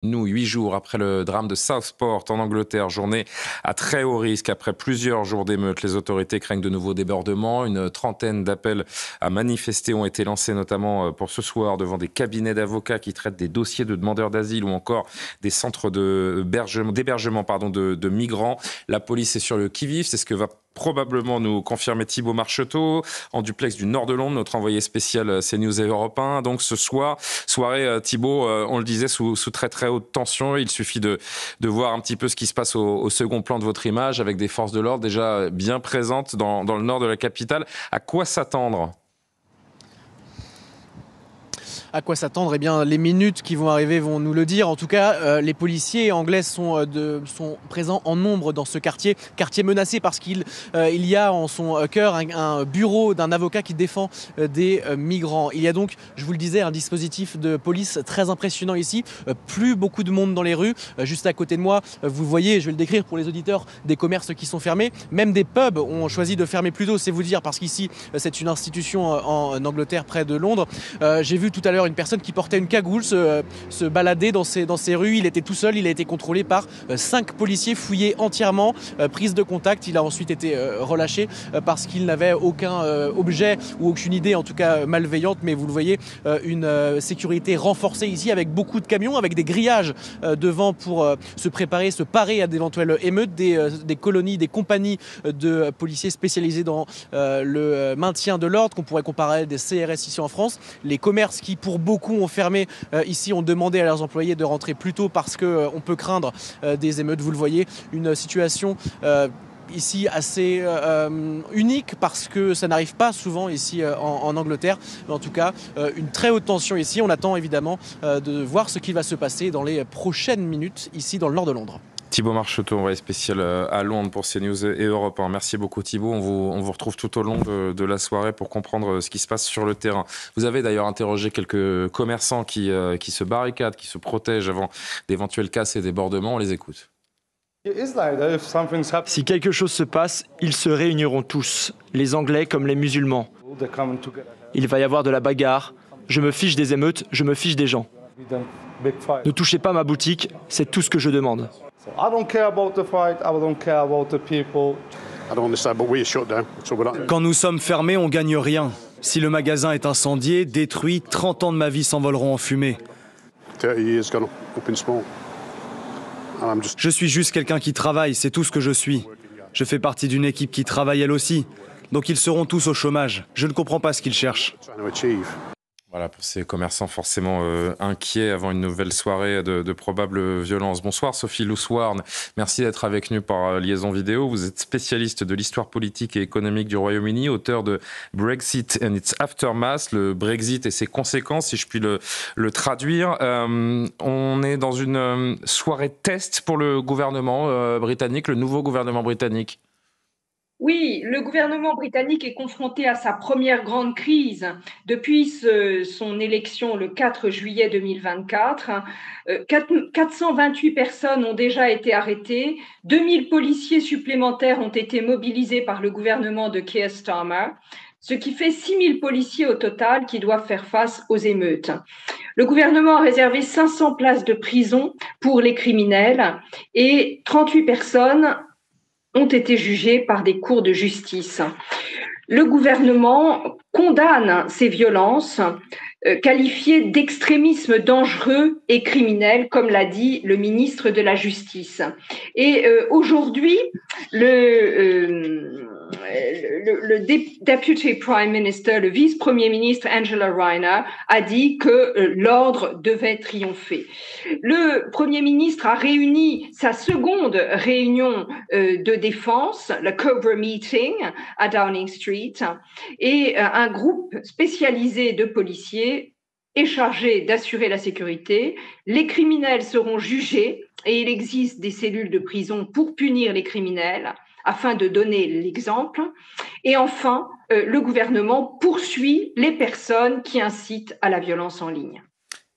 Nous, 8 jours après le drame de Southport en Angleterre, journée à très haut risque. Après plusieurs jours d'émeutes, les autorités craignent de nouveaux débordements. Une trentaine d'appels à manifester ont été lancés, notamment pour ce soir, devant des cabinets d'avocats qui traitent des dossiers de demandeurs d'asile ou encore des centres d'hébergement de migrants. La police est sur le qui-vive, c'est ce que va probablement nous confirmer Thibaut Marcheteau, en duplex du nord de Londres, notre envoyé spécial CNews et Europe 1. Donc ce soir, soirée Thibaut, on le disait, sous très très haute tension. Il suffit de voir un petit peu ce qui se passe au second plan de votre image, avec des forces de l'ordre déjà bien présentes dans le nord de la capitale. À quoi s'attendre ? À quoi s'attendre ? Eh bien, les minutes qui vont arriver vont nous le dire. En tout cas, les policiers anglais sont présents en nombre dans ce quartier menacé parce qu'il y a en son cœur un bureau d'un avocat qui défend des migrants. Il y a donc, je vous le disais, un dispositif de police très impressionnant ici. Plus beaucoup de monde dans les rues. Juste à côté de moi, vous voyez, je vais le décrire pour les auditeurs, des commerces qui sont fermés. Même des pubs ont choisi de fermer plus tôt, c'est vous dire, parce qu'ici, c'est une institution en Angleterre, près de Londres. J'ai vu tout à l'heure une personne qui portait une cagoule se balader dans ces rues. Il était tout seul, il a été contrôlé par 5 policiers, fouillé entièrement, prise de contact. Il a ensuite été relâché parce qu'il n'avait aucun objet ou aucune idée, en tout cas malveillante. Mais vous le voyez, une sécurité renforcée ici avec beaucoup de camions, avec des grillages devant pour se préparer, se parer à d'éventuelles émeutes, des colonies, des compagnies de policiers spécialisés dans le maintien de l'ordre, qu'on pourrait comparer à des CRS ici en France. Les commerces qui, pour beaucoup, ont fermé ici, ont demandé à leurs employés de rentrer plus tôt parce qu'on peut craindre des émeutes. Vous le voyez, une situation ici assez unique parce que ça n'arrive pas souvent ici en Angleterre. Mais en tout cas, une très haute tension ici. On attend évidemment de voir ce qui va se passer dans les prochaines minutes ici dans le nord de Londres. Thibaut Marcheteau, envoyé spécial à Londres pour CNews et Europe 1. Merci beaucoup Thibaut, on vous retrouve tout au long de la soirée pour comprendre ce qui se passe sur le terrain. Vous avez d'ailleurs interrogé quelques commerçants qui se barricadent, qui se protègent avant d'éventuels casses et débordements. On les écoute. Si quelque chose se passe, ils se réuniront tous, les Anglais comme les musulmans. Il va y avoir de la bagarre. Je me fiche des émeutes, je me fiche des gens. Ne touchez pas ma boutique, c'est tout ce que je demande. Quand nous sommes fermés, on gagne rien. Si le magasin est incendié, détruit, 30 ans de ma vie s'envoleront en fumée. Je suis juste quelqu'un qui travaille, c'est tout ce que je suis. Je fais partie d'une équipe qui travaille elle aussi. Donc ils seront tous au chômage. Je ne comprends pas ce qu'ils cherchent. Voilà, pour ces commerçants forcément inquiets avant une nouvelle soirée de probables violences. Bonsoir Sophie Louswarn, merci d'être avec nous par liaison vidéo. Vous êtes spécialiste de l'histoire politique et économique du Royaume-Uni, auteur de Brexit and its Aftermath, le Brexit et ses conséquences, si je puis le traduire. On est dans une soirée test pour le gouvernement britannique, le nouveau gouvernement britannique. Oui, le gouvernement britannique est confronté à sa première grande crise depuis son élection le 4 juillet 2024. 428 personnes ont déjà été arrêtées, 2000 policiers supplémentaires ont été mobilisés par le gouvernement de Keir Starmer, ce qui fait 6000 policiers au total qui doivent faire face aux émeutes. Le gouvernement a réservé 500 places de prison pour les criminels et 38 personnes ont été jugés par des cours de justice. Le gouvernement condamne ces violences qualifiées d'extrémisme dangereux et criminel, comme l'a dit le ministre de la Justice. Et aujourd'hui, le Deputy Prime Minister, le vice-premier ministre Angela Rayner, a dit que l'ordre devait triompher. Le Premier ministre a réuni sa seconde réunion de défense, le Cobra Meeting à Downing Street, et un groupe spécialisé de policiers est chargé d'assurer la sécurité. Les criminels seront jugés et il existe des cellules de prison pour punir les criminels afin de donner l'exemple. Et enfin, le gouvernement poursuit les personnes qui incitent à la violence en ligne.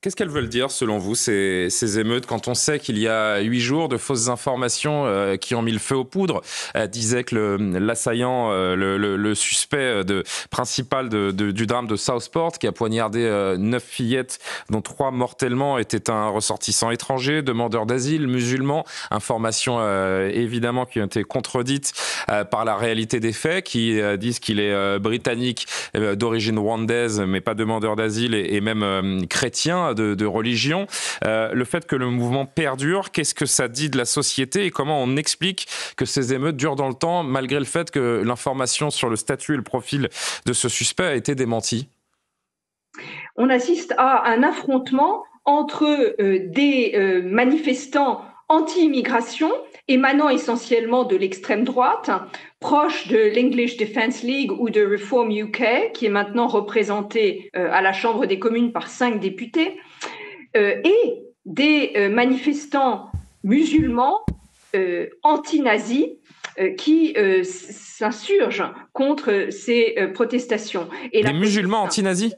Qu'est-ce qu'elles veulent dire, selon vous, ces émeutes, quand on sait qu'il y a 8 jours, de fausses informations qui ont mis le feu aux poudres, disait que l'assaillant, le suspect principal du drame de Southport, qui a poignardé 9 fillettes, dont 3 mortellement, était un ressortissant étranger, demandeur d'asile, musulman. Informations évidemment qui ont été contredites par la réalité des faits, qui disent qu'il est britannique, d'origine rwandaise, mais pas demandeur d'asile et même chrétien, de religion. Le fait que le mouvement perdure, qu'est-ce que ça dit de la société et comment on explique que ces émeutes durent dans le temps malgré le fait que l'information sur le statut et le profil de ce suspect a été démentie? On assiste à un affrontement entre des manifestants anti-immigration émanant essentiellement de l'extrême droite, proche de l'English Defence League ou de Reform UK, qui est maintenant représentée à la Chambre des communes par 5 députés, et des manifestants musulmans anti-nazis qui s'insurgent contre ces protestations. Et des musulmans anti-nazis?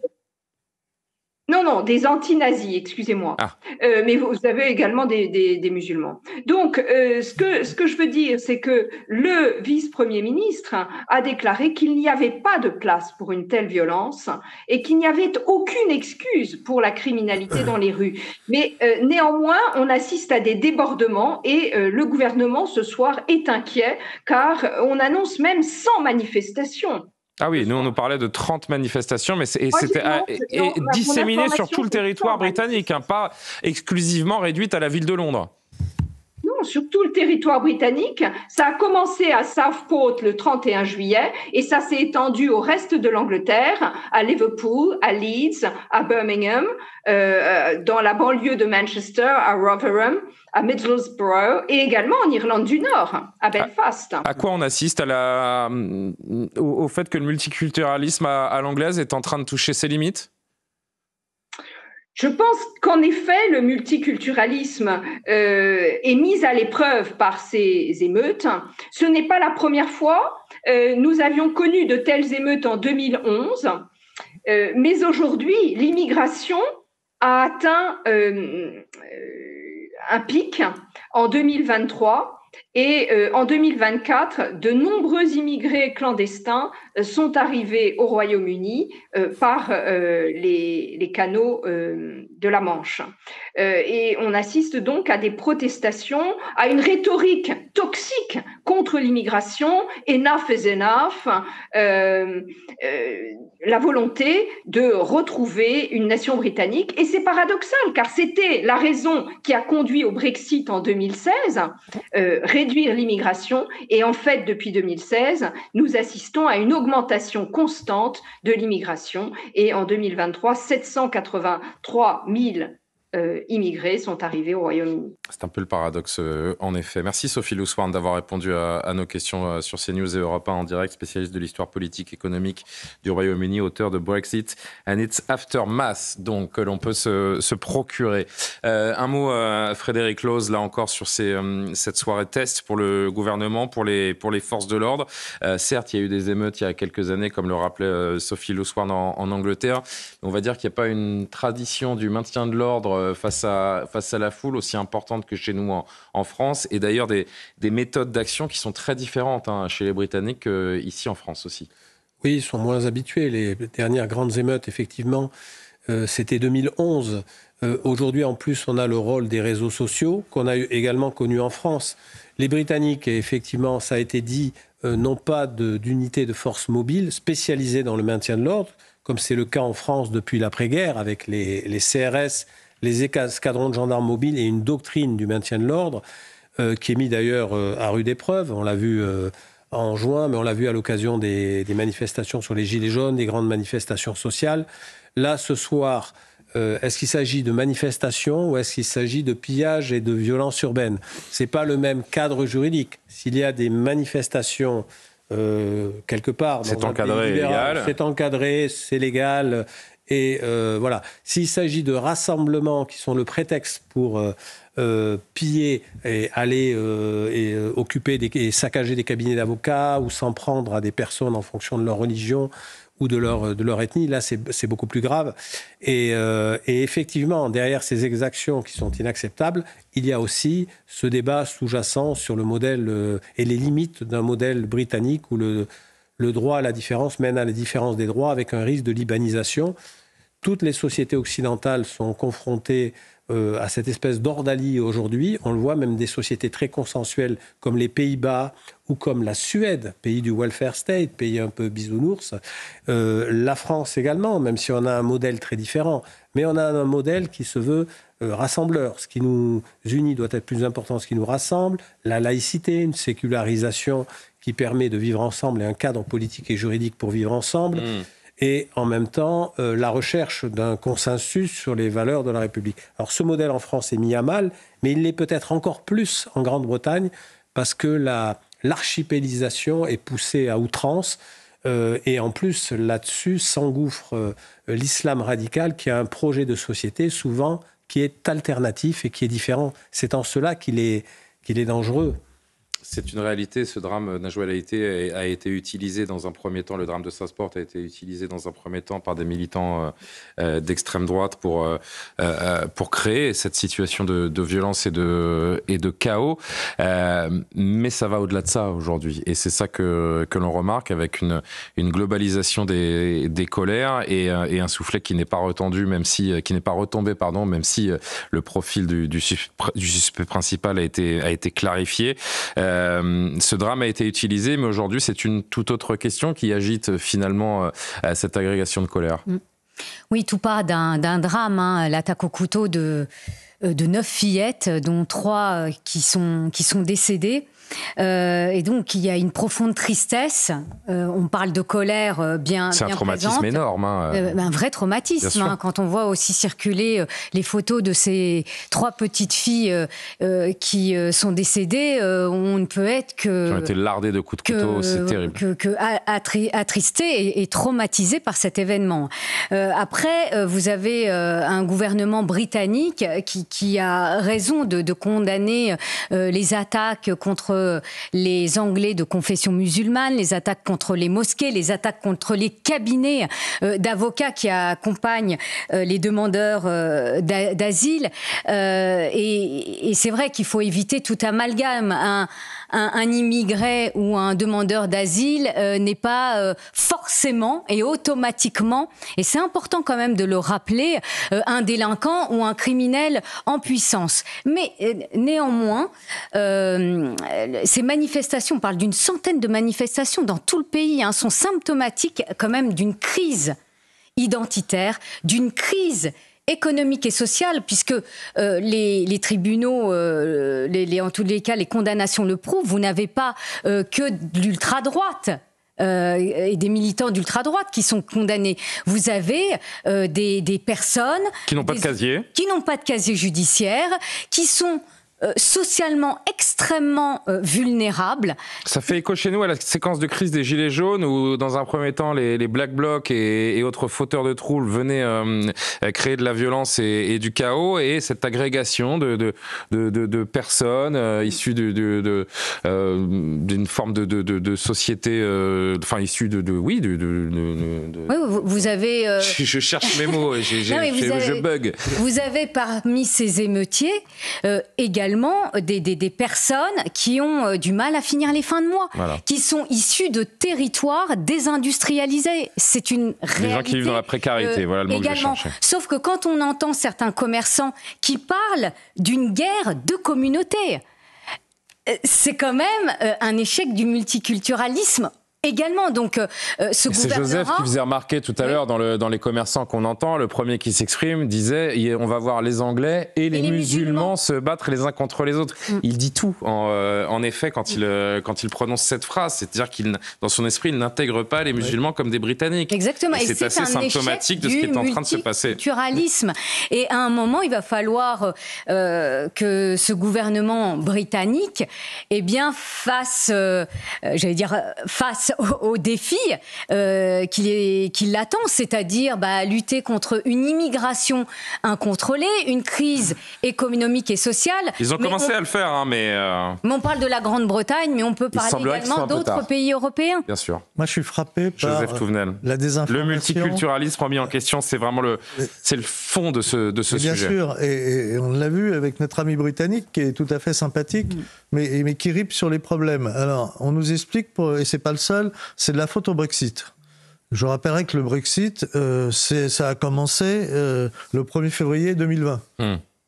Non, des anti-nazis, excusez-moi. Ah. Mais vous avez également des musulmans. Donc, ce que je veux dire, c'est que le vice-premier ministre a déclaré qu'il n'y avait pas de place pour une telle violence et qu'il n'y avait aucune excuse pour la criminalité dans les rues. Mais néanmoins, on assiste à des débordements et le gouvernement, ce soir, est inquiet car on annonce même 100 manifestations. Ah oui, nous on nous parlait de 30 manifestations, mais c'était disséminé sur tout le territoire britannique, pas exclusivement réduite à la ville de Londres. Non, sur tout le territoire britannique. Ça a commencé à Southport le 31 juillet et ça s'est étendu au reste de l'Angleterre, à Liverpool, à Leeds, à Birmingham, dans la banlieue de Manchester, à Rotherham, à Middlesbrough et également en Irlande du Nord, à Belfast. À quoi on assiste au fait que le multiculturalisme à l'anglaise est en train de toucher ses limites ? Je pense qu'en effet, le multiculturalisme est mis à l'épreuve par ces émeutes. Ce n'est pas la première fois. Nous avions connu de telles émeutes en 2011. Mais aujourd'hui, l'immigration a atteint un pic en 2023. Et en 2024, de nombreux immigrés clandestins sont arrivés au Royaume-Uni par les canaux de la Manche. Et on assiste donc à des protestations, à une rhétorique toxique contre l'immigration, enough is enough, la volonté de retrouver une nation britannique. Et c'est paradoxal, car c'était la raison qui a conduit au Brexit en 2016, réduire l'immigration. Et en fait, depuis 2016, nous assistons à une augmentation constante de l'immigration. Et en 2023, 783 000 immigrés sont arrivés au Royaume-Uni. C'est un peu le paradoxe, en effet. Merci Sophie Loussoirne d'avoir répondu à nos questions sur CNews et Europe 1 en direct, spécialiste de l'histoire politique économique du Royaume-Uni, auteur de Brexit and its Aftermath, donc que l'on peut se procurer. Un mot, Frédéric Lose, là encore sur cette soirée test pour le gouvernement, pour les forces de l'ordre. Certes, il y a eu des émeutes il y a quelques années, comme le rappelait Sophie Loussoirne en Angleterre. On va dire qu'il n'y a pas une tradition du maintien de l'ordre face à la foule aussi importante que chez nous en France, et d'ailleurs des méthodes d'action qui sont très différentes chez les Britanniques qu'ici en France aussi. Oui, ils sont moins habitués. Les dernières grandes émeutes, effectivement, c'était 2011. Aujourd'hui, en plus, on a le rôle des réseaux sociaux qu'on a également connu en France. Les Britanniques, effectivement, ça a été dit, n'ont pas d'unité de force mobile spécialisée dans le maintien de l'ordre, comme c'est le cas en France depuis l'après-guerre, avec les CRS, les escadrons de gendarmes mobiles et une doctrine du maintien de l'ordre qui est mise d'ailleurs à rude épreuve. On l'a vu en juin, mais on l'a vu à l'occasion des manifestations sur les Gilets jaunes, des grandes manifestations sociales. Là, ce soir, est-ce qu'il s'agit de manifestations ou est-ce qu'il s'agit de pillage et de violence urbaine ? Ce n'est pas le même cadre juridique. S'il y a des manifestations quelque part... C'est encadré, légal. C'est encadré, c'est légal... Et voilà, s'il s'agit de rassemblements qui sont le prétexte pour piller et aller occuper et saccager des cabinets d'avocats ou s'en prendre à des personnes en fonction de leur religion ou de leur ethnie. Là, c'est beaucoup plus grave. Et effectivement, derrière ces exactions qui sont inacceptables, il y a aussi ce débat sous-jacent sur le modèle et les limites d'un modèle britannique où le droit à la différence mène à la différence des droits avec un risque de libanisation. Toutes les sociétés occidentales sont confrontées à cette espèce d'ordalie aujourd'hui. On le voit, même des sociétés très consensuelles comme les Pays-Bas ou comme la Suède, pays du welfare state, pays un peu bisounours. La France également, même si on a un modèle très différent. Mais on a un modèle qui se veut rassembleur. Ce qui nous unit doit être plus important que ce qui nous rassemble. La laïcité, une sécularisation qui permet de vivre ensemble et un cadre politique et juridique pour vivre ensemble. Et en même temps, la recherche d'un consensus sur les valeurs de la République. Alors ce modèle en France est mis à mal, mais il l'est peut-être encore plus en Grande-Bretagne, parce que l'archipélisation est poussée à outrance, et en plus, là-dessus, s'engouffre l'islam radical, qui a un projet de société, souvent, qui est alternatif et qui est différent. C'est en cela qu'il est dangereux. C'est une réalité, ce drame, Najwa El Haïty, a été utilisé dans un premier temps, le drame de Southport a été utilisé dans un premier temps par des militants d'extrême droite pour créer cette situation de violence et de chaos. Mais ça va au-delà de ça aujourd'hui. Et c'est ça que l'on remarque avec une globalisation des colères et un soufflet qui n'est pas retombé, même si le profil du suspect principal a été clarifié. Ce drame a été utilisé, mais aujourd'hui, c'est une toute autre question qui agite finalement cette agrégation de colère. Oui, tout part d'un drame, hein, l'attaque au couteau de 9 fillettes, dont 3 qui sont décédées. Et donc, il y a une profonde tristesse. On parle de colère bien présente. C'est un traumatisme énorme. Un vrai traumatisme. Quand on voit aussi circuler les photos de ces 3 petites filles qui sont décédées, on ne peut être que... Qui ont été lardées de coups de couteau, c'est terrible. Attristé et traumatisé par cet événement. Après, vous avez un gouvernement britannique qui a raison de condamner les attaques contre les Anglais de confession musulmane, les attaques contre les mosquées, les attaques contre les cabinets d'avocats qui accompagnent les demandeurs d'asile. Et c'est vrai qu'il faut éviter tout amalgame. Un immigré ou un demandeur d'asile n'est pas forcément et automatiquement, et c'est important quand même de le rappeler, un délinquant ou un criminel en puissance. Mais néanmoins, ces manifestations, on parle d'une centaine de manifestations dans tout le pays, sont symptomatiques quand même d'une crise identitaire, d'une crise économique et sociale, puisque les tribunaux, en tous les cas, les condamnations le prouvent. Vous n'avez pas que de l'ultra-droite et des militants d'ultra-droite qui sont condamnés. Vous avez des personnes... Qui n'ont pas de casier. Qui n'ont pas de casier judiciaire, qui sont... socialement extrêmement vulnérables. Ça fait écho chez nous à la séquence de crise des Gilets jaunes où, dans un premier temps, les Black Blocs et autres fauteurs de troubles venaient créer de la violence et du chaos, et cette agrégation de personnes issues d'une forme de société, issues Oui, vous avez... Je cherche mes mots, je bug. Vous avez parmi ces émeutiers également des personnes qui ont du mal à finir les fins de mois, qui sont issues de territoires désindustrialisés. C'est une réalité. Les gens qui vivent dans la précarité, voilà le mot que je cherchais. Sauf que quand on entend certains commerçants qui parlent d'une guerre de communautés, c'est quand même un échec du multiculturalisme également. Donc, ce gouvernement... C'est Joseph qui faisait remarquer tout à l'heure dans les commerçants qu'on entend, le premier qui s'exprime disait on va voir les Anglais et les musulmans se battre les uns contre les autres. Il dit tout, en effet, quand il prononce cette phrase. C'est-à-dire dans son esprit, il n'intègre pas les musulmans comme des Britanniques. Exactement. Et c'est assez symptomatique de ce qui est en train de se passer. Multiculturalisme. Et à un moment, il va falloir que ce gouvernement britannique fasse au défi qui l'attend, c'est-à-dire lutter contre une immigration incontrôlée, une crise économique et sociale. Ils ont commencé à le faire, hein, mais on parle de la Grande-Bretagne, mais on peut parler également d'autres pays européens. Bien sûr. Moi, je suis frappé par Joseph Touvenel. La désinformation. Le multiculturalisme remis en question, c'est vraiment le fond de ce sujet. Bien sûr, et on l'a vu avec notre ami britannique qui est tout à fait sympathique, mais qui ripe sur les problèmes. Alors, on nous explique, et c'est pas le seul, c'est de la faute au Brexit. Je rappellerai que le Brexit, ça a commencé le 1er février 2020.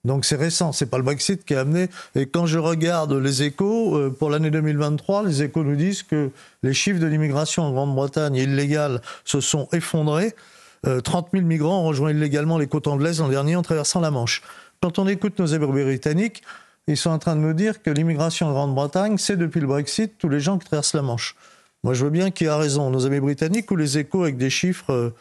Donc c'est récent, c'est pas le Brexit qui a amené. Et quand je regarde les Échos, pour l'année 2023, les Échos nous disent que les chiffres de l'immigration en Grande-Bretagne illégale se sont effondrés. 30 000 migrants ont rejoint illégalement les côtes anglaises l'an dernier en traversant la Manche. Quand on écoute nos amis britanniques, ils sont en train de nous dire que l'immigration en Grande-Bretagne, c'est depuis le Brexit tous les gens qui traversent la Manche. Moi, je veux bien qui a raison, nos amis britanniques ou les Échos avec des chiffres,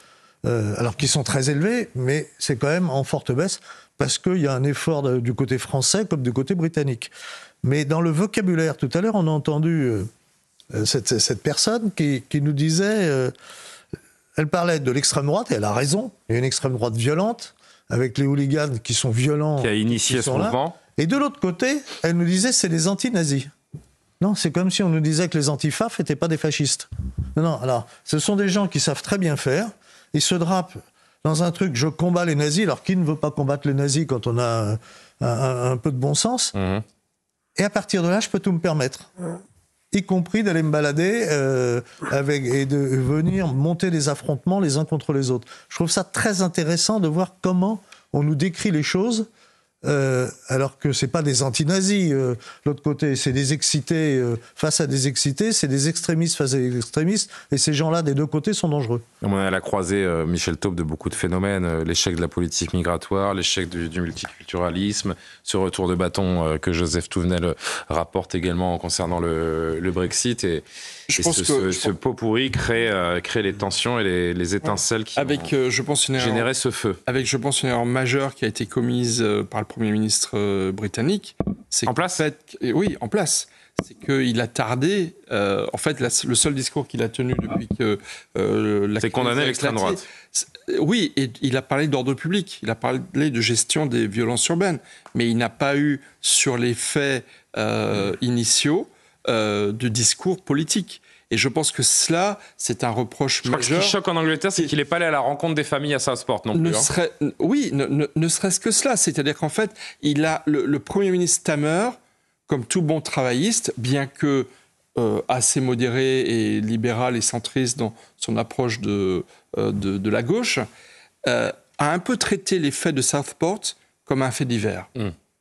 alors qui sont très élevés, mais c'est quand même en forte baisse, parce qu'il y a un effort du côté français comme du côté britannique. Mais dans le vocabulaire, tout à l'heure, on a entendu cette personne qui nous disait... elle parlait de l'extrême droite, et elle a raison. Il y a une extrême droite violente, avec les hooligans qui sont violents. Qui a initié ce mouvement. Et de l'autre côté, elle nous disait c'est les anti-nazis. Non, c'est comme si on nous disait que les antifaf n'étaient pas des fascistes. Non, alors, ce sont des gens qui savent très bien faire. Ils se drapent dans un truc, je combats les nazis. Alors, qui ne veut pas combattre les nazis quand on a un peu de bon sens Et à partir de là, je peux tout me permettre. Y compris d'aller me balader et de venir monter des affrontements les uns contre les autres. Je trouve ça très intéressant de voir comment on nous décrit les choses, alors que c'est pas des anti-nazis. L'autre côté, c'est des excités face à des excités, c'est des extrémistes face à des extrémistes, et ces gens-là, des deux côtés, sont dangereux. On est à la croisée, Michel Taube, de beaucoup de phénomènes. L'échec de la politique migratoire, l'échec du multiculturalisme, ce retour de bâton que Joseph Touvenel rapporte également concernant le Brexit. Et ce pot pourri crée les tensions et les étincelles qui généraient ce feu. Avec, je pense, une erreur majeure qui a été commise par le Premier ministre britannique. En place ? Oui, en place. C'est qu'il a tardé. En fait, le seul discours qu'il a tenu depuis que c'est condamné l'extrême droite. Oui, et il a parlé d'ordre public. Il a parlé de gestion des violences urbaines, mais il n'a pas eu sur les faits initiaux de discours politique. Et je pense que cela, c'est un reproche majeur. Ce qui choque en Angleterre, c'est qu'il n'est pas allé à la rencontre des familles à Southport non plus. Oui, ne serait-ce que cela. C'est-à-dire qu'en fait, il a le Premier ministre Starmer, comme tout bon travailliste, bien que assez modéré et libéral et centriste dans son approche de la gauche, a un peu traité les faits de Southport comme un fait divers.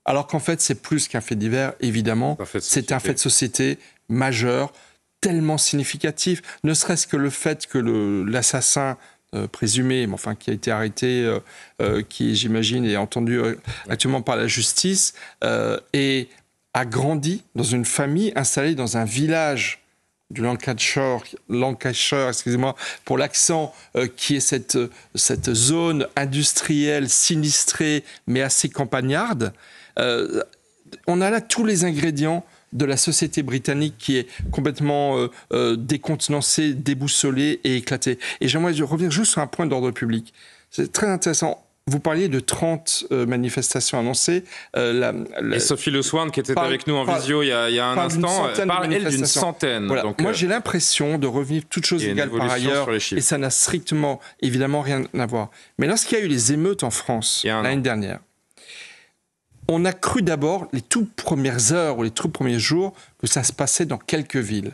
Alors qu'en fait, c'est plus qu'un fait divers, évidemment. C'est un fait de société majeur, tellement significatif, ne serait-ce que le fait que l'assassin présumé, mais enfin qui a été arrêté, qui j'imagine est entendu actuellement par la justice, a grandi dans une famille installée dans un village du Lancashire, excusez-moi pour l'accent, qui est cette zone industrielle sinistrée mais assez campagnarde. On a là tous les ingrédients de la société britannique qui est complètement décontenancée, déboussolée et éclatée. Et j'aimerais revenir juste sur un point d'ordre public. C'est très intéressant. Vous parliez de 30 manifestations annoncées. Et Sophie Le Swan, qui était avec nous en visio il y a un instant, parle, elle, d'une centaine. Voilà. Donc, moi, j'ai l'impression de revenir toutes choses égales par ailleurs, et ça n'a strictement, évidemment, rien à voir. Mais lorsqu'il y a eu les émeutes en France l'année dernière, on a cru d'abord, les toutes premières heures ou les tout premiers jours, que ça se passait dans quelques villes.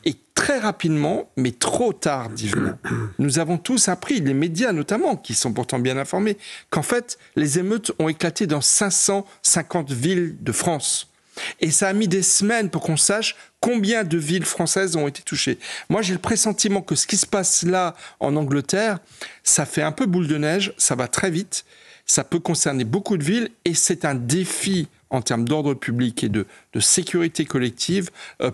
Et très rapidement, mais trop tardivement, nous avons tous appris, les médias notamment, qui sont pourtant bien informés, qu'en fait, les émeutes ont éclaté dans 550 villes de France. Et ça a mis des semaines pour qu'on sache combien de villes françaises ont été touchées. Moi, j'ai le pressentiment que ce qui se passe là, en Angleterre, ça fait un peu boule de neige, ça va très vite, ça peut concerner beaucoup de villes, et c'est un défi en termes d'ordre public et de sécurité collective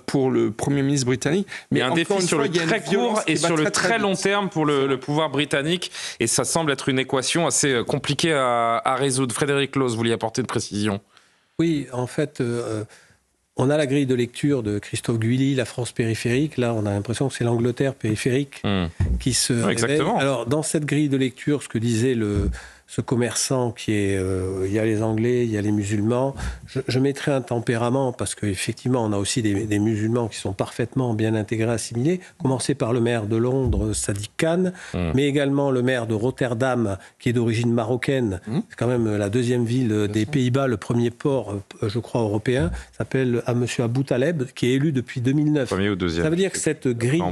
pour le Premier ministre britannique. Mais un défi sur le très court et sur le très long terme pour le pouvoir britannique. Et ça semble être une équation assez compliquée à résoudre. Frédéric Claus, vous vouliez apporter de précision. Oui, en fait, On a la grille de lecture de Christophe Guilly, La France périphérique. Là, on a l'impression que c'est l'Angleterre périphérique qui se révèle. Exactement. Alors, dans cette grille de lecture, ce que disait ce commerçant qui est... il y a les Anglais, il y a les musulmans. Je mettrai un tempérament parce qu'effectivement, on a aussi des musulmans qui sont parfaitement bien intégrés, assimilés. Commencer par le maire de Londres, Sadiq Khan, mais également le maire de Rotterdam, qui est d'origine marocaine. C'est quand même la deuxième ville des Pays-Bas, le premier port, je crois, européen. S'appelle M. Abou Taleb, qui est élu depuis 2009. Premier ou deuxième. Ça veut dire que cette grille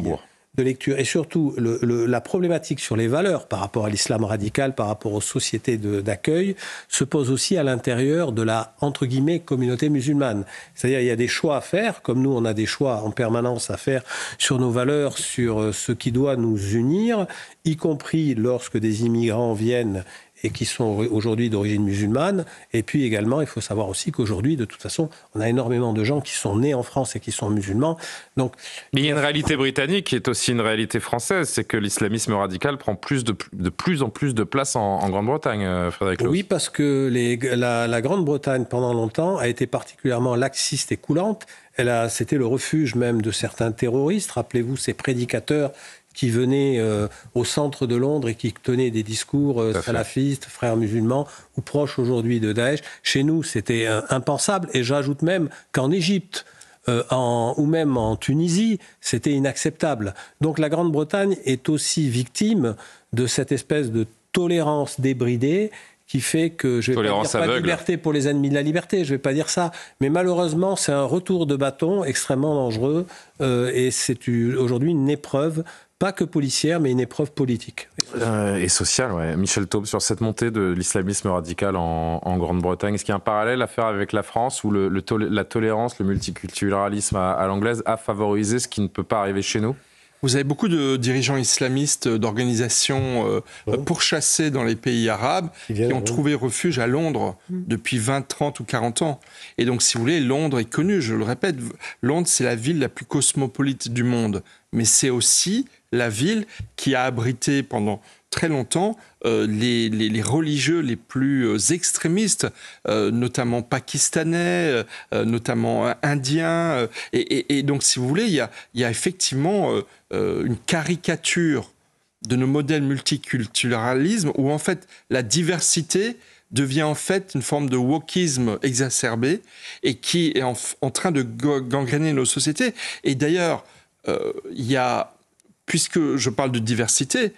de lecture et surtout la problématique sur les valeurs par rapport à l'islam radical, par rapport aux sociétés d'accueil, se pose aussi à l'intérieur de la, entre guillemets, communauté musulmane. C'est-à-dire il y a des choix à faire, comme nous on a des choix en permanence à faire sur nos valeurs, sur ce qui doit nous unir, y compris lorsque des immigrants viennent et qui sont aujourd'hui d'origine musulmane. Et puis également, il faut savoir aussi qu'aujourd'hui, de toute façon, on a énormément de gens qui sont nés en France et qui sont musulmans. Donc, mais il y a une réalité britannique qui est aussi une réalité française, c'est que l'islamisme radical prend de plus en plus de place en Grande-Bretagne, Frédéric Loos. Oui, parce que la Grande-Bretagne, pendant longtemps, a été particulièrement laxiste et coulante. C'était le refuge même de certains terroristes. Rappelez-vous ces prédicateurs qui venaient au centre de Londres et qui tenaient des discours salafistes, frères musulmans, ou proches aujourd'hui de Daesh. Chez nous, c'était impensable. Et j'ajoute même qu'en Égypte, ou même en Tunisie, c'était inacceptable. Donc la Grande-Bretagne est aussi victime de cette espèce de tolérance débridée qui fait que, je ne vais pas dire pas de liberté pour les ennemis de la liberté, je ne vais pas dire ça, mais malheureusement, c'est un retour de bâton extrêmement dangereux et c'est aujourd'hui une épreuve, pas que policière, mais une épreuve politique. Et sociale, ouais. Michel Taube, sur cette montée de l'islamisme radical en Grande-Bretagne, est-ce qu'il y a un parallèle à faire avec la France où la tolérance, le multiculturalisme à l'anglaise a favorisé ce qui ne peut pas arriver chez nous ? Vous avez beaucoup de dirigeants islamistes, d'organisations pourchassées dans les pays arabes qui ont trouvé refuge à Londres depuis 20, 30 ou 40 ans. Et donc, si vous voulez, Londres est connue, je le répète, Londres, c'est la ville la plus cosmopolite du monde. Mais c'est aussi la ville qui a abrité pendant très longtemps les religieux les plus extrémistes, notamment pakistanais, notamment indiens. Et donc, si vous voulez, il y a effectivement une caricature de nos modèles multiculturalisme où, en fait, la diversité devient en fait une forme de wokisme exacerbé et qui est en train de gangréner nos sociétés. Et d'ailleurs, il y a, puisque je parle de diversité,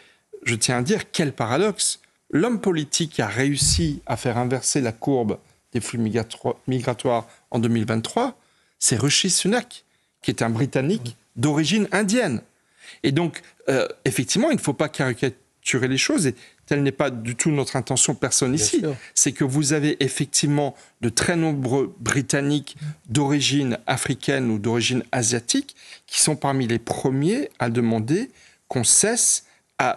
je tiens à dire quel paradoxe. L'homme politique a réussi à faire inverser la courbe des flux migratoires en 2023, c'est Rishi Sunak, qui est un Britannique d'origine indienne. Et donc, effectivement, il ne faut pas caricaturer les choses, et telle n'est pas du tout notre intention, personne ici. C'est que vous avez effectivement de très nombreux Britanniques d'origine africaine ou d'origine asiatique qui sont parmi les premiers à demander qu'on cesse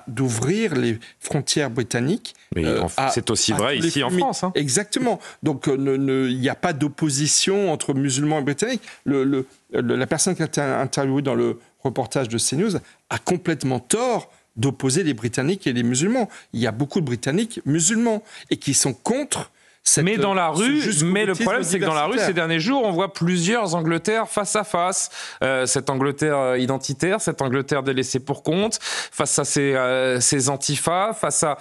d'ouvrir les frontières britanniques. Mais c'est aussi vrai ici en France. Hein. Exactement. Donc il n'y a pas d'opposition entre musulmans et britanniques. La personne qui a été interviewée dans le reportage de CNews a complètement tort d'opposer les Britanniques et les musulmans. Il y a beaucoup de Britanniques musulmans et qui sont contre. Mais dans la rue, le problème c'est que dans la rue ces derniers jours, on voit plusieurs Angleterres face à face. Cette Angleterre identitaire, cette Angleterre délaissée pour compte, face à ces antifas, face à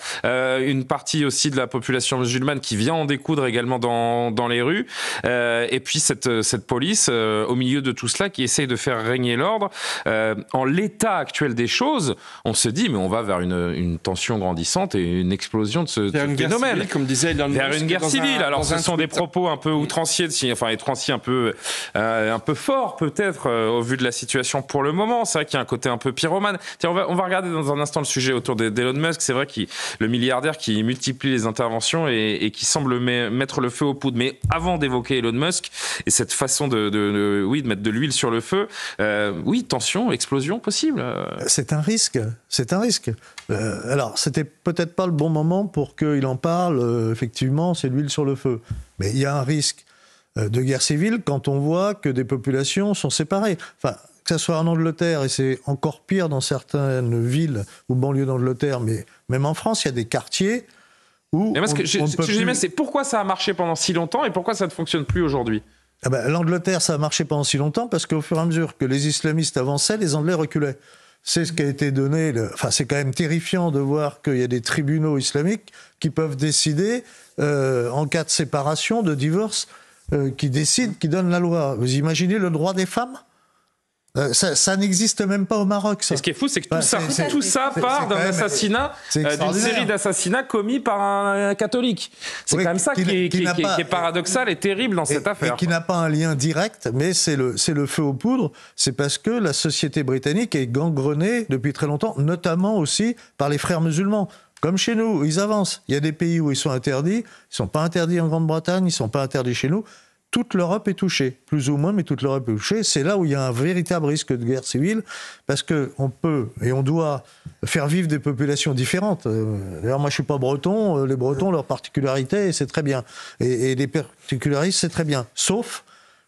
une partie aussi de la population musulmane qui vient en découdre également dans les rues. Et puis cette police au milieu de tout cela qui essaye de faire régner l'ordre. En l'état actuel des choses, on se dit mais on va vers une tension grandissante et une explosion de ce phénomène. Civile, comme disait Elon Musk, vers une guerre civile. Alors ce sont des propos un peu outranciers, outranciers un peu forts peut-être au vu de la situation pour le moment. C'est vrai qu'il y a un côté un peu pyromane. Tiens, on va regarder dans un instant le sujet autour d'Elon Musk. C'est vrai le milliardaire qui multiplie les interventions et qui semble mettre le feu aux poudres. Mais avant d'évoquer Elon Musk et cette façon de mettre de l'huile sur le feu, tension, explosion possible. C'est un risque. Alors, c'était peut-être pas le bon moment pour qu'il en parle. Effectivement, c'est l'huile sur le feu. Mais il y a un risque de guerre civile quand on voit que des populations sont séparées. Enfin, que ce soit en Angleterre, et c'est encore pire dans certaines villes ou banlieues d'Angleterre, mais même en France, il y a des quartiers où c'est pourquoi ça a marché pendant si longtemps et pourquoi ça ne fonctionne plus aujourd'hui ? L'Angleterre, ça a marché pendant si longtemps parce qu'au fur et à mesure que les islamistes avançaient, les Anglais reculaient. C'est ce qui a été donné. C'est quand même terrifiant de voir qu'il y a des tribunaux islamiques qui peuvent décider, en cas de séparation, de divorce, qui décident, qui donnent la loi. Vous imaginez le droit des femmes ? Ça n'existe même pas au Maroc, ça. Et ce qui est fou, c'est que tout ça part d'un assassinat, d'une série d'assassinats commis par un catholique. C'est quand même ça qui est paradoxal et terrible dans cette affaire. Et qui n'a pas un lien direct, mais c'est le feu aux poudres. C'est parce que la société britannique est gangrenée depuis très longtemps, notamment aussi par les frères musulmans. Comme chez nous, ils avancent. Il y a des pays où ils sont interdits. Ils ne sont pas interdits en Grande-Bretagne, ils ne sont pas interdits chez nous. Toute l'Europe est touchée, plus ou moins, mais toute l'Europe est touchée. C'est là où il y a un véritable risque de guerre civile, parce qu'on peut et on doit faire vivre des populations différentes. D'ailleurs, moi, je ne suis pas breton. Les Bretons, leur particularité, c'est très bien. Et les particularistes, c'est très bien. Sauf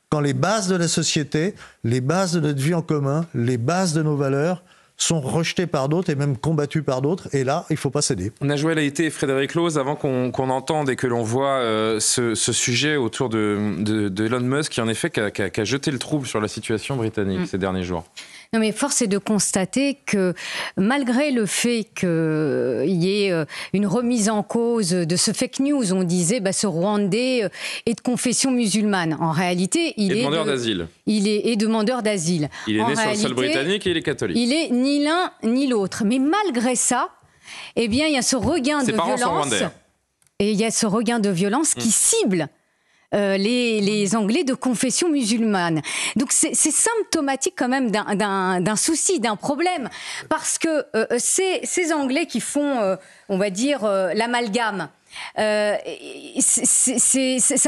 quand les bases de la société, les bases de notre vie en commun, les bases de nos valeurs sont rejetés par d'autres et même combattus par d'autres. Et là, il ne faut pas céder. Najouel Haïté et Frédéric Lhoz, avant qu'on entende et que l'on voit ce sujet autour de Elon Musk, qui en effet a jeté le trouble sur la situation britannique ces derniers jours. Non, mais force est de constater que malgré le fait qu'il y ait une remise en cause de ce fake news, on disait ce Rwandais est de confession musulmane. En réalité, il est demandeur d'asile. Il est demandeur d'asile. Il est né sur le sol britannique et il est catholique. Il est ni l'un ni l'autre. Mais malgré ça, il y a ce regain de violence. Et il y a ce regain de violence qui cible les Anglais de confession musulmane. Donc c'est symptomatique quand même d'un souci, d'un problème, parce que ces Anglais qui font, on va dire, l'amalgame, ça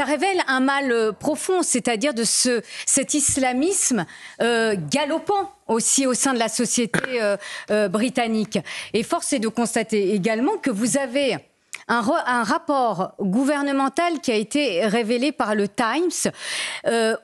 révèle un mal profond, c'est-à-dire de cet islamisme galopant aussi au sein de la société britannique. Et force est de constater également que vous avez un rapport gouvernemental qui a été révélé par le Times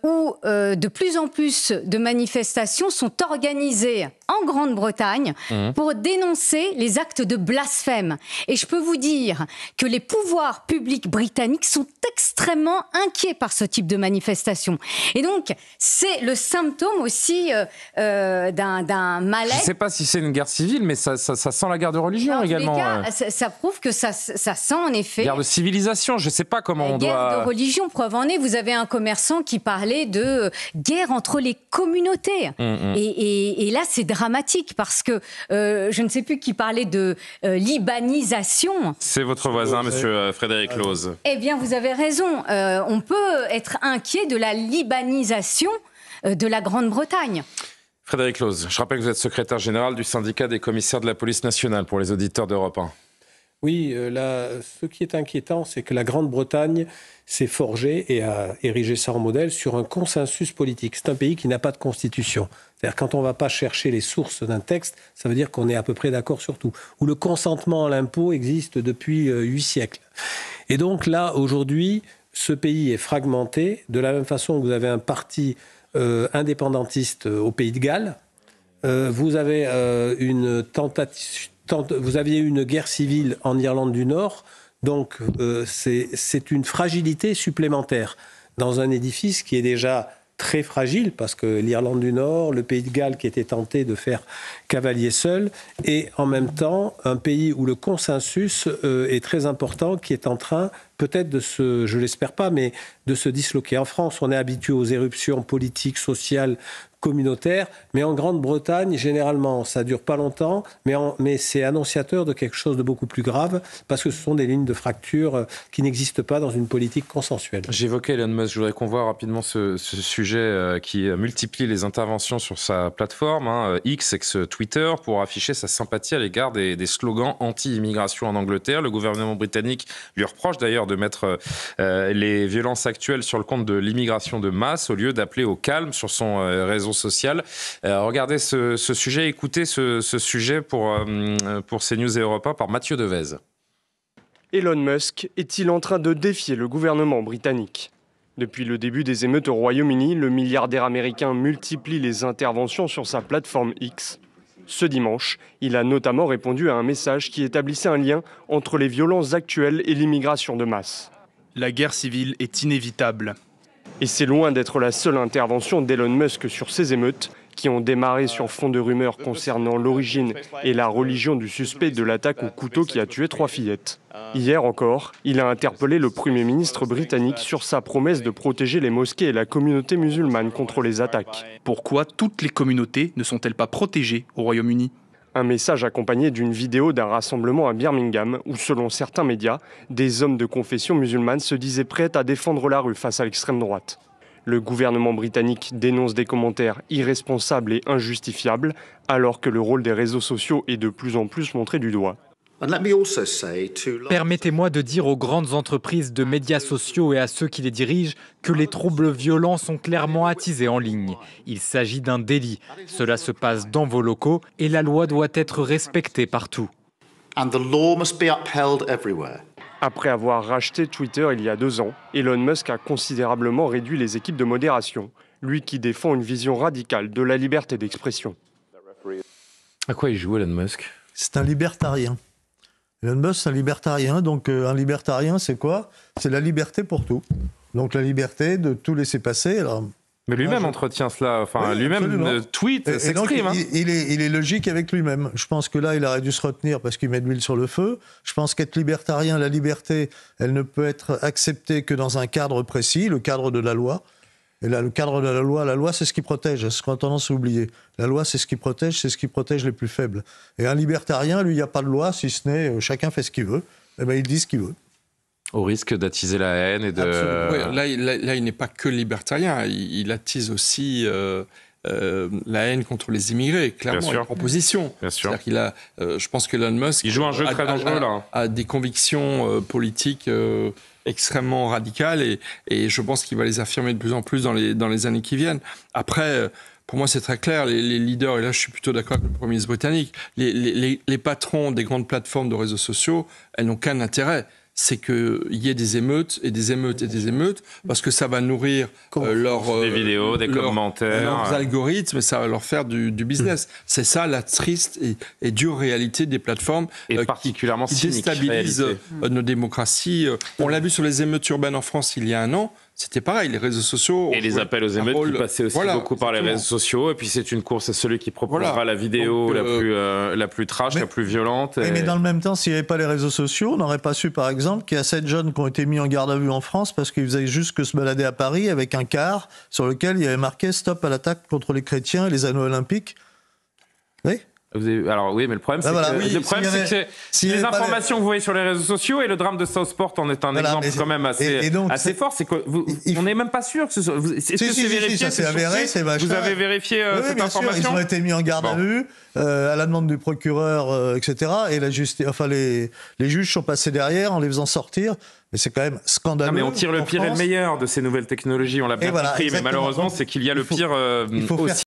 où de plus en plus de manifestations sont organisées en Grande-Bretagne pour dénoncer les actes de blasphème. Et je peux vous dire que les pouvoirs publics britanniques sont extrêmement inquiets par ce type de manifestation. Et donc, c'est le symptôme aussi d'un malaise. Je ne sais pas si c'est une guerre civile, mais ça sent la guerre de religion également. En tous les cas, ça prouve que ça sent en effet... Guerre de civilisation, je ne sais pas comment on doit... Guerre de religion, preuve en est, vous avez un commerçant qui parlait de guerre entre les communautés. Et là, c'est dramatique parce que je ne sais plus qui parlait de libanisation. C'est votre voisin, monsieur Frédéric Lhoz. Eh bien, vous avez raison. On peut être inquiet de la libanisation de la Grande-Bretagne. Frédéric Lhoz, je rappelle que vous êtes secrétaire général du syndicat des commissaires de la police nationale pour les auditeurs d'Europe 1. Oui, ce qui est inquiétant, c'est que la Grande-Bretagne s'est forgée et a érigé ça en modèle sur un consensus politique. C'est un pays qui n'a pas de constitution. C'est-à-dire quand on ne va pas chercher les sources d'un texte, ça veut dire qu'on est à peu près d'accord sur tout. Où le consentement à l'impôt existe depuis 8 siècles. Et donc là, aujourd'hui, ce pays est fragmenté, de la même façon que vous avez un parti indépendantiste au Pays de Galles. Vous avez vous aviez une guerre civile en Irlande du Nord, donc c'est une fragilité supplémentaire dans un édifice qui est déjà très fragile, parce que l'Irlande du Nord, le Pays de Galles qui était tenté de faire cavalier seul, et en même temps un pays où le consensus est très important, qui est en train peut-être je l'espère pas, mais de se disloquer. En France, on est habitué aux éruptions politiques, sociales, communautaires, mais en Grande-Bretagne, généralement, ça dure pas longtemps, mais c'est annonciateur de quelque chose de beaucoup plus grave, parce que ce sont des lignes de fracture qui n'existent pas dans une politique consensuelle. J'évoquais Elon Musk, je voudrais qu'on voit rapidement ce sujet qui multiplie les interventions sur sa plateforme, X, ex-Twitter, pour afficher sa sympathie à l'égard des slogans anti-immigration en Angleterre. Le gouvernement britannique lui reproche d'ailleurs de mettre les violences actuelles sur le compte de l'immigration de masse, au lieu d'appeler au calme sur son réseau social. Regardez ce sujet, écoutez ce sujet pour CNews et Europe 1 par Mathieu Devez. Elon Musk est-il en train de défier le gouvernement britannique ? Depuis le début des émeutes au Royaume-Uni, le milliardaire américain multiplie les interventions sur sa plateforme X. Ce dimanche, il a notamment répondu à un message qui établissait un lien entre les violences actuelles et l'immigration de masse. La guerre civile est inévitable. Et c'est loin d'être la seule intervention d'Elon Musk sur ces émeutes, qui ont démarré sur fond de rumeurs concernant l'origine et la religion du suspect de l'attaque au couteau qui a tué 3 fillettes. Hier encore, il a interpellé le Premier ministre britannique sur sa promesse de protéger les mosquées et la communauté musulmane contre les attaques. Pourquoi toutes les communautés ne sont-elles pas protégées au Royaume-Uni ? Un message accompagné d'une vidéo d'un rassemblement à Birmingham où, selon certains médias, des hommes de confession musulmane se disaient prêts à défendre la rue face à l'extrême droite. Le gouvernement britannique dénonce des commentaires irresponsables et injustifiables, alors que le rôle des réseaux sociaux est de plus en plus montré du doigt. Permettez-moi de dire aux grandes entreprises de médias sociaux et à ceux qui les dirigent que les troubles violents sont clairement attisés en ligne. Il s'agit d'un délit. Cela se passe dans vos locaux et la loi doit être respectée partout. Après avoir racheté Twitter il y a 2 ans, Elon Musk a considérablement réduit les équipes de modération, lui qui défend une vision radicale de la liberté d'expression. À quoi il joue, Elon Musk ? C'est un libertarien. Elon Musk, c'est un libertarien. Donc un libertarien, c'est quoi ? C'est la liberté pour tout. Donc la liberté de tout laisser passer. Alors, mais lui-même entretient cela, enfin oui, lui-même tweet, s'exprime. Donc, il est logique avec lui-même. Je pense que là, il aurait dû se retenir parce qu'il met de l'huile sur le feu. Je pense qu'être libertarien, la liberté, elle ne peut être acceptée que dans un cadre précis, le cadre de la loi. Et là, le cadre de la loi, c'est ce qui protège, c'est ce qu'on a tendance à oublier. La loi, c'est ce qui protège les plus faibles. Et un libertarien, lui, il n'y a pas de loi, si ce n'est chacun fait ce qu'il veut. Eh ben, il dit ce qu'il veut. Au risque d'attiser la haine et de... Oui, là, il n'est pas que libertarien, il attise aussi la haine contre les immigrés, clairement, une proposition. Bien sûr. C'est-à-dire qu'il a, je pense qu'Elon Musk il joue un jeu très dangereux, là. A des convictions politiques extrêmement radicales et je pense qu'il va les affirmer de plus en plus dans les années qui viennent. Après... Pour moi, c'est très clair, les leaders, et là je suis plutôt d'accord avec le Premier ministre britannique, les patrons des grandes plateformes de réseaux sociaux, elles n'ont qu'un intérêt, c'est qu'il y ait des émeutes et des émeutes et des émeutes, parce que ça va nourrir des vidéos, des commentaires, leurs algorithmes, et ça va leur faire du business. C'est ça la triste et dure réalité des plateformes et particulièrement qui déstabilisent nos démocraties. On l'a vu sur les émeutes urbaines en France il y a 1 an. C'était pareil, les réseaux sociaux... Et les appels aux émeutes qui passaient aussi beaucoup par les réseaux sociaux. Et puis c'est une course à celui qui proposera la vidéo la plus trash, la plus violente. Mais dans le même temps, s'il n'y avait pas les réseaux sociaux, on n'aurait pas su, par exemple, qu'il y a 7 jeunes qui ont été mis en garde à vue en France parce qu'ils faisaient juste que se balader à Paris avec un car sur lequel il y avait marqué « Stop à l'attaque contre les chrétiens et les anneaux olympiques ». Oui. Alors oui, mais le problème, c'est que les informations que vous voyez sur les réseaux sociaux et le drame de Southport en est un exemple quand même assez fort. C'est qu'on n'est même pas sûr que ce soit... Est-ce que c'est vérifié? Ça c'est avéré, c'est vache. Vous avez vérifié cette information? Ils ont été mis en garde à vue à la demande du procureur, etc. Et les juges sont passés derrière en les faisant sortir. Mais c'est quand même scandaleux. Non, mais on tire le pire et le meilleur de ces nouvelles technologies. On l'a bien compris, mais malheureusement, c'est qu'il y a le pire aussi.